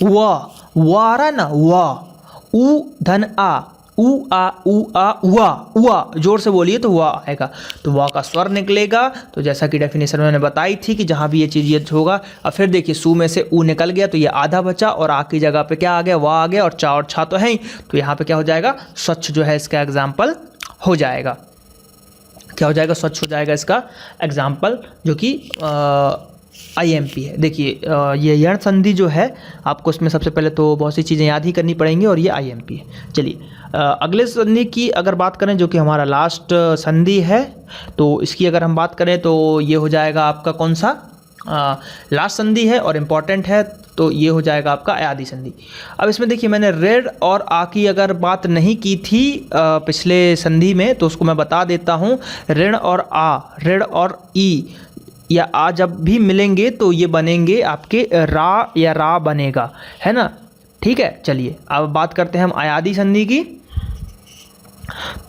वा, वा रहा ना, वा, ऊ धन आ, ऊ आ, ऊ आ, वा, वा, जोर से बोलिए तो वा आएगा, तो वा का स्वर निकलेगा। तो जैसा कि डेफिनेशन में मैंने बताई थी कि जहाँ भी ये चीज़ ये होगा, अब फिर देखिए सू में से ऊ निकल गया तो ये आधा बचा, और आ की जगह पे क्या आ गया, वा आ गया, और चा और छा तो है ही, तो यहाँ पे क्या हो जाएगा, स्वच्छ जो है इसका एग्जाम्पल हो जाएगा। क्या हो जाएगा, स्वच्छ हो जाएगा इसका एग्जाम्पल, जो कि IMP है। देखिए ये यण संधि जो है आपको इसमें सबसे पहले तो बहुत सी चीज़ें याद ही करनी पड़ेंगी, और ये IMP है। चलिए अगले संधि की अगर बात करें, जो कि हमारा लास्ट संधि है, तो इसकी अगर हम बात करें तो ये हो जाएगा आपका कौन सा, लास्ट संधि है और इम्पॉर्टेंट है, तो ये हो जाएगा आपका अयादि संधि। अब इसमें देखिए मैंने ऋण और आ की अगर बात नहीं की थी पिछले संधि में, तो उसको मैं बता देता हूँ। ऋण और आ, ऋण और ई या आ जब भी मिलेंगे तो ये बनेंगे आपके रा या रा बनेगा, है ना। ठीक है, चलिए अब बात करते हैं हम अयादि संधि की।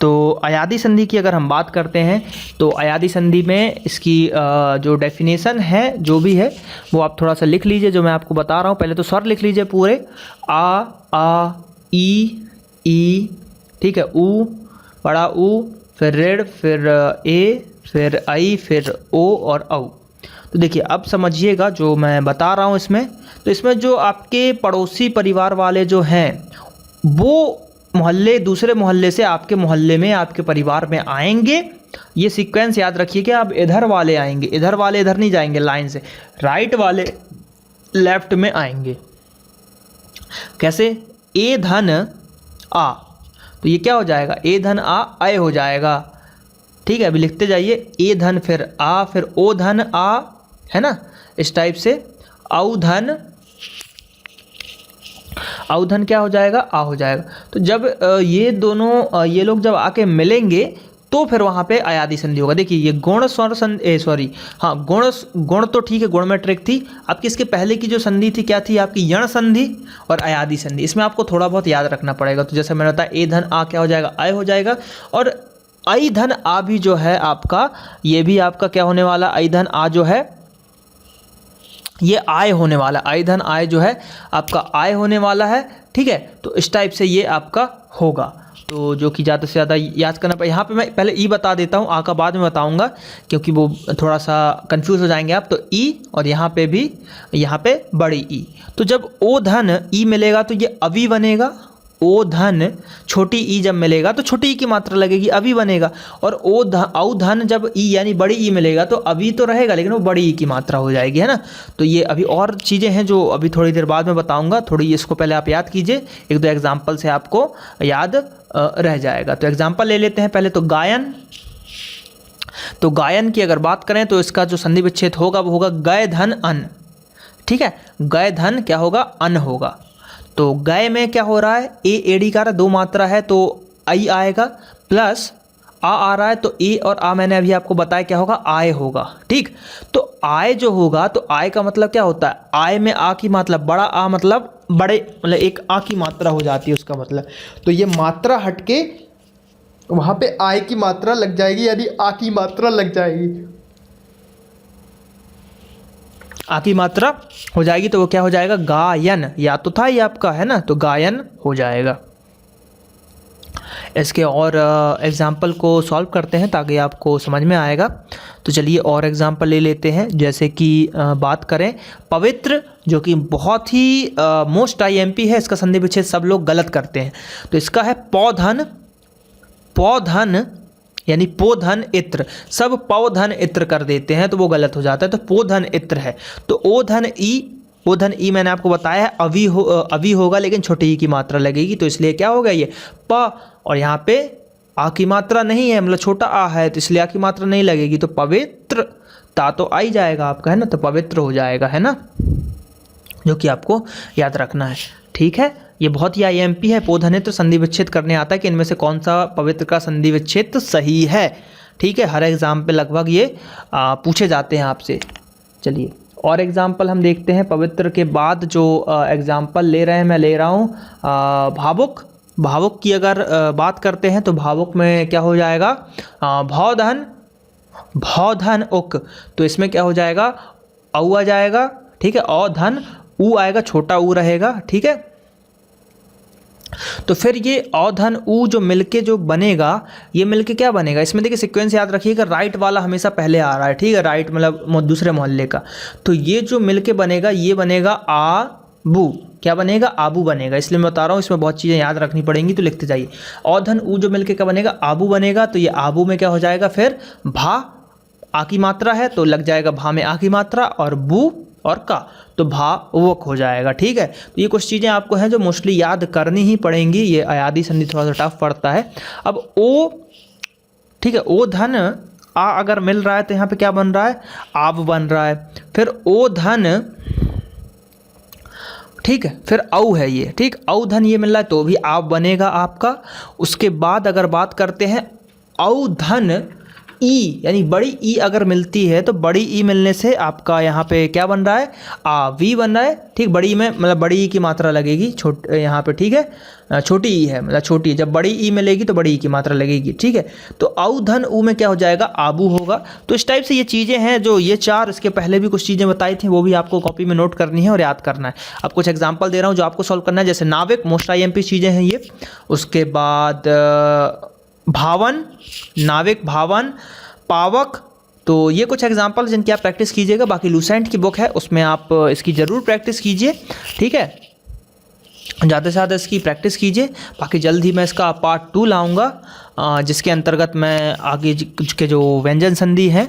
तो अयादि संधि की अगर हम बात करते हैं तो अयादि संधि में इसकी जो डेफिनेशन है जो भी है वो आप थोड़ा सा लिख लीजिए, जो मैं आपको बता रहा हूँ। पहले तो स्वर लिख लीजिए पूरे, आ ई, ठीक है, ऊ, बड़ा ऊ, फिर ऋण, फिर ए, फिर आई, फिर ओ और औ। तो देखिए अब समझिएगा जो मैं बता रहा हूँ इसमें, तो इसमें जो आपके पड़ोसी परिवार वाले जो हैं वो मोहल्ले, दूसरे मोहल्ले से आपके मोहल्ले में, आपके परिवार में आएंगे। ये सीक्वेंस याद रखिए कि अब इधर वाले आएंगे, इधर वाले इधर नहीं जाएंगे लाइन से, राइट वाले लेफ्ट में आएंगे। कैसे, ए धन आ, तो ये क्या हो जाएगा, ए धन आ, अय हो जाएगा। ठीक है, अभी लिखते जाइए, ए धन फिर आ, फिर ओ धन आ, है ना, इस टाइप से। औ धन क्या हो जाएगा, आ हो जाएगा। तो जब ये दोनों ये लोग जब आके मिलेंगे तो फिर वहाँ पे अयादि संधि होगा। देखिए ये गुण स्वर संधि, सॉरी हाँ, गुण तो ठीक है, गुण में ट्रिक थी आपकी। इसके पहले की जो संधि थी क्या थी आपकी, यण संधि और अयादि संधि। इसमें आपको थोड़ा बहुत याद रखना पड़ेगा। तो जैसे मैंने बताया, ए धन आ क्या हो जाएगा, अय हो जाएगा, और आई धन आ भी जो है आपका, ये भी आपका क्या होने वाला, आई धन आ जो है ये आय होने वाला, आई धन आय जो है आपका आय होने वाला है। ठीक है, तो इस टाइप से ये आपका होगा। तो जो कि ज़्यादा से ज़्यादा याद करना पड़ेगा। यहाँ पे मैं पहले ई बता देता हूँ, आ का बाद में बताऊँगा क्योंकि वो थोड़ा सा कंफ्यूज हो जाएंगे आप। तो ई, और यहाँ पे भी, यहाँ पे बड़ी ई। तो जब ओ धन ई मिलेगा तो ये अवि बनेगा। ओ धन छोटी ई जब मिलेगा तो छोटी ई की मात्रा लगेगी, अवि बनेगा। और औ धन जब ई यानी बड़ी ई मिलेगा तो अवि तो रहेगा लेकिन वो बड़ी ई की मात्रा हो जाएगी, है ना। तो ये अभी और चीज़ें हैं जो अभी थोड़ी देर बाद में बताऊंगा। थोड़ी इसको पहले आप याद कीजिए, एक दो एग्जाम्पल से आपको याद रह जाएगा। तो एग्जाम्पल ले लेते हैं पहले। तो गायन, तो गायन की अगर बात करें तो इसका जो संधि विच्छेद होगा वो होगा गय धन अन। ठीक है, गय धन क्या होगा, अन होगा। तो गय में क्या हो रहा है, ए एडी का दो मात्रा है तो आई आएगा, प्लस आ रहा है तो ए और आ मैंने अभी आपको बताया क्या होगा, आय होगा। ठीक, तो आय जो होगा, तो आय का मतलब क्या होता है, आय में आ की मात्रा, बड़ा आ मतलब बड़े, मतलब एक आ की मात्रा हो जाती है उसका मतलब। तो ये मात्रा हटके वहाँ पे आय की मात्रा लग जाएगी, यानी आ की मात्रा लग जाएगी, आ की मात्रा हो जाएगी। तो वो क्या हो जाएगा, गायन। या तो था ये आपका, है ना, तो गायन हो जाएगा। इसके और एग्ज़ाम्पल को सॉल्व करते हैं ताकि आपको समझ में आएगा। तो चलिए और एग्ज़ाम्पल ले लेते हैं। जैसे कि बात करें पवित्र, जो कि बहुत ही मोस्ट आईएमपी है, इसका संधि विच्छेद सब लोग गलत करते हैं। तो इसका है पौधन, पौधन यानी पोधन इत्र, सब पौधन इत्र कर देते हैं तो वो गलत हो जाता है। तो पोधन इत्र है। तो ओधन ई, ओधन ई मैंने आपको बताया है अवी होगा, लेकिन छोटी ई की मात्रा लगेगी, तो इसलिए क्या होगा ये प, और यहाँ पे आ की मात्रा नहीं है, मतलब छोटा आ है, तो इसलिए आ की मात्रा नहीं लगेगी। तो पवित्र ता तो आ ही जाएगा आपका, है ना, तो पवित्र हो जाएगा, है ना, जो कि आपको याद रखना है। ठीक है, ये बहुत ही आईएमपी है। पोधनित्र संधि विच्छेद करने आता है कि इनमें से कौन सा पवित्र का संधि विच्छेद सही है। ठीक है, हर एग्जाम पे लगभग ये पूछे जाते हैं आपसे। चलिए और एग्जाम्पल हम देखते हैं। पवित्र के बाद जो एग्जाम्पल ले रहे हैं, मैं ले रहा हूँ भावुक। भावुक की अगर बात करते हैं तो भावुक में क्या हो जाएगा, भौधन, भौधन उक, तो इसमें क्या हो जाएगा, औ आ जाएगा। ठीक है, औधन ऊ आएगा, छोटा ऊ रहेगा। ठीक है, तो फिर ये औधन ऊ जो मिलके जो बनेगा, ये मिलके क्या बनेगा, इसमें देखिए सीक्वेंस याद रखिएगा, राइट वाला हमेशा पहले आ रहा है। ठीक है, राइट मतलब दूसरे मोहल्ले का। तो ये जो मिलके बनेगा, ये बनेगा आबू। क्या बनेगा, आबू बनेगा। इसलिए मैं बता रहा हूँ, इसमें बहुत चीज़ें याद रखनी पड़ेंगी, तो लिखते जाइए। औधन ऊ जो मिलके क्या बनेगा, आबू बनेगा। तो ये आबू में क्या हो जाएगा, फिर भा, आ की मात्रा है तो लग जाएगा भा में आ की मात्रा, और बू और का, तो भावुक हो जाएगा। ठीक है, तो ये कुछ चीज़ें आपको हैं जो मोस्टली याद करनी ही पड़ेंगी। ये अयादी संधि थोड़ा सा टफ पड़ता है। अब ओ, ठीक है, ओ धन आ अगर मिल रहा है तो यहाँ पे क्या बन रहा है, आब बन रहा है। फिर ओ धन, ठीक है, फिर औ है ये। ठीक, औ धन ये मिल रहा है तो भी आब बनेगा आपका। उसके बाद अगर बात करते हैं औ धन ई, यानी बड़ी ई अगर मिलती है तो बड़ी ई मिलने से आपका यहाँ पे क्या बन रहा है, आ वी बन रहा है। ठीक, बड़ी ई में मतलब बड़ी ई की मात्रा लगेगी, यहाँ पे। ठीक है, छोटी ई है मतलब छोटी, जब बड़ी ई मिलेगी तो बड़ी ई की मात्रा लगेगी। ठीक है, तो औ धन ऊ में क्या हो जाएगा, आबू होगा। तो इस टाइप से ये चीज़ें हैं जो ये चार, इसके पहले भी कुछ चीज़ें बताई थी, वो भी आपको कॉपी में नोट करनी है और याद करना है। अब कुछ एग्जाम्पल दे रहा हूँ जो आपको सॉल्व करना है। जैसे नाविक, मोस्ट आईएमपी चीज़ें हैं ये। उसके बाद भावन, नाविक, भावन, पावक, तो ये कुछ एग्जाम्पल जिनकी आप प्रैक्टिस कीजिएगा। बाकी लूसेंट की बुक है, उसमें आप इसकी ज़रूर प्रैक्टिस कीजिए। ठीक है, ज़्यादा से ज़्यादा इसकी प्रैक्टिस कीजिए। बाकी जल्द ही मैं इसका पार्ट 2 लाऊंगा, जिसके अंतर्गत मैं आगे के जो व्यंजन संधि है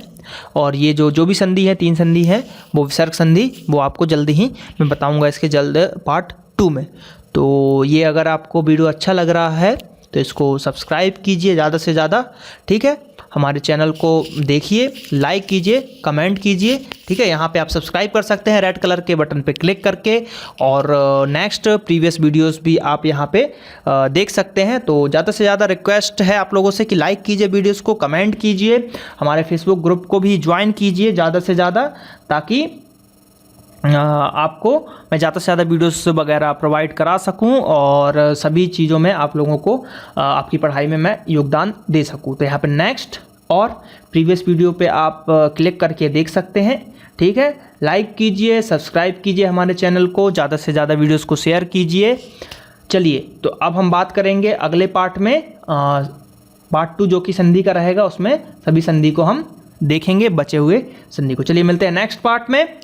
और ये जो भी संधि है, 3 संधि है, वो विसर्ग संधि, वो आपको जल्द ही मैं बताऊंगा इसके जल्द पार्ट 2 में। तो ये अगर आपको वीडियो अच्छा लग रहा है तो इसको सब्सक्राइब कीजिए ज़्यादा से ज़्यादा। ठीक है, हमारे चैनल को देखिए, लाइक कीजिए, कमेंट कीजिए। ठीक है, यहाँ पे आप सब्सक्राइब कर सकते हैं रेड कलर के बटन पे क्लिक करके, और नेक्स्ट प्रीवियस वीडियोस भी आप यहाँ पे देख सकते हैं। तो ज़्यादा से ज़्यादा रिक्वेस्ट है आप लोगों से कि लाइक कीजिए वीडियोस को, कमेंट कीजिए, हमारे फेसबुक ग्रुप को भी ज्वाइन कीजिए ज़्यादा से ज़्यादा, ताकि आपको मैं ज़्यादा से ज़्यादा वीडियोस वगैरह प्रोवाइड करा सकूं और सभी चीज़ों में आप लोगों को आपकी पढ़ाई में मैं योगदान दे सकूं। तो यहाँ पे नेक्स्ट और प्रीवियस वीडियो पे आप क्लिक करके देख सकते हैं। ठीक है, लाइक कीजिए, सब्सक्राइब कीजिए हमारे चैनल को, ज़्यादा से ज़्यादा वीडियोस को शेयर कीजिए। चलिए, तो अब हम बात करेंगे अगले पार्ट में, पार्ट 2 जो कि संधि का रहेगा, उसमें सभी संधि को हम देखेंगे, बचे हुए संधि को। चलिए मिलते हैं नेक्स्ट पार्ट में।